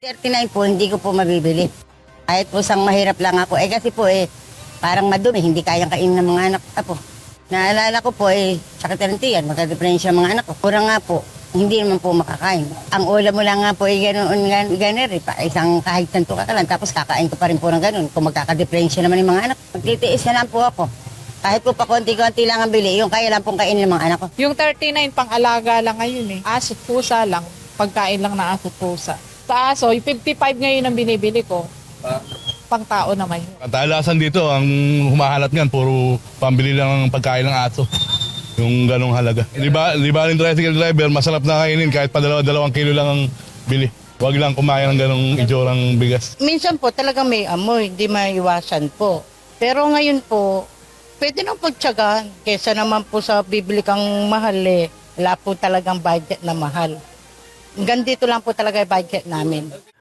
39 po, hindi ko po mabibili. Kahit po sang mahirap lang ako. Kasi po parang madumi, hindi kayang kainin ng mga anak ko. Naalala ko po sakit ng tiyan, magka-depresya ang mga anak ko. Kurang nga po, hindi naman po makakain. Ang ulam mo lang nga po gano'n isang kahit tanto ka lang, tapos kakain ko pa rin po ng gano'n. Kung magkaka-depresya naman yung mga anak, magtitiis na lang po ako. Kahit po pa konti-konti lang ang bili, yung kaya lang pong kainin ng mga anak ko. Yung 39 pang-alaga lang ngayon Aso, pusa lang. Pagkain lang na aso, pusa. Sa aso, yung 55 ngayon ang binibili ko. Pang tao naman yun. Kadalasan dito, ang humahalat nga, puro pambili lang ng pagkain ng aso. Yung ganong halaga. Di ba yung tricycle driver, masarap na kainin kahit pa 2 kilo lang ang bili. Huwag lang kumain ng ganong idyorang bigas. Minsan po talagang may amoy, hindi maiwasan po. Pero ngayon po, pwede nang pagtsagaan. Kesa naman po sa bibili kang mahal wala po talagang budget na mahal. Hanggang dito lang po talaga yung budget namin.